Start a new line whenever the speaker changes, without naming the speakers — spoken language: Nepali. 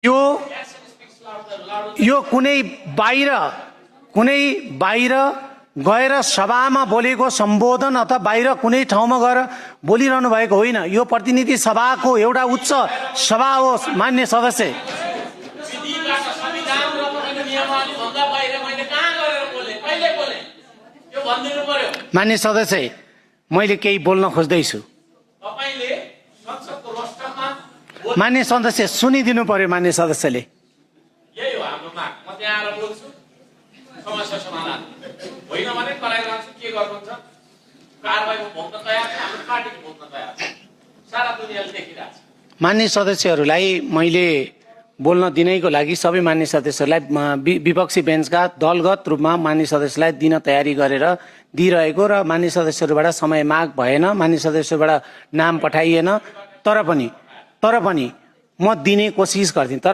यो यो कुनै बाहिर गएर सभामा बोलेको सम्बोधन अथवा बाहिर कुनै ठाउँमा गएर बोलिरहनु भएको होइन। यो प्रतिनिधि सभाको एउटा उच्च सभा हो। मान्य सदस्य,
विधिबाट संविधान र तपाईको नियमावली भन्दा बाहिर मैले कहाँ गएर बोले, कहिले बोले, यो भनिदिनु पर्यो।
मान्य सदस्य, मैले केही बोल्न खोज्दैछु।
तपाईले संसदको रोस्टरमा
मान्य सदस्य सुनिदिनु पर्यो। मान्य सदस्यले
यही हो हाम्रो माग। म त्यहाँ आएर बोल्छु, समस्या समाधान होइन भने कराइरहन्छु। के गर्नुहुन्छ? कारबाहीमा भोग्न तयार छ, हाम्रो पार्टीको भोग्न तयार छ, सारा दुनियाँले देखिरहेको छ।
मान्य सदस्यहरूलाई मैले बोल्न दिनैको लागि सबै मान्य सदस्यहरूलाई विपक्षी बेन्चका दलगत रूपमा मान्य सदस्यलाई दिन तयारी गरेर दिइरहेको र मान्य सदस्यहरूबाट समय माग भएन, मान्य सदस्यबाट नाम पठाइएन। तर पनि म दिने कोसिस गर्थेँ। तर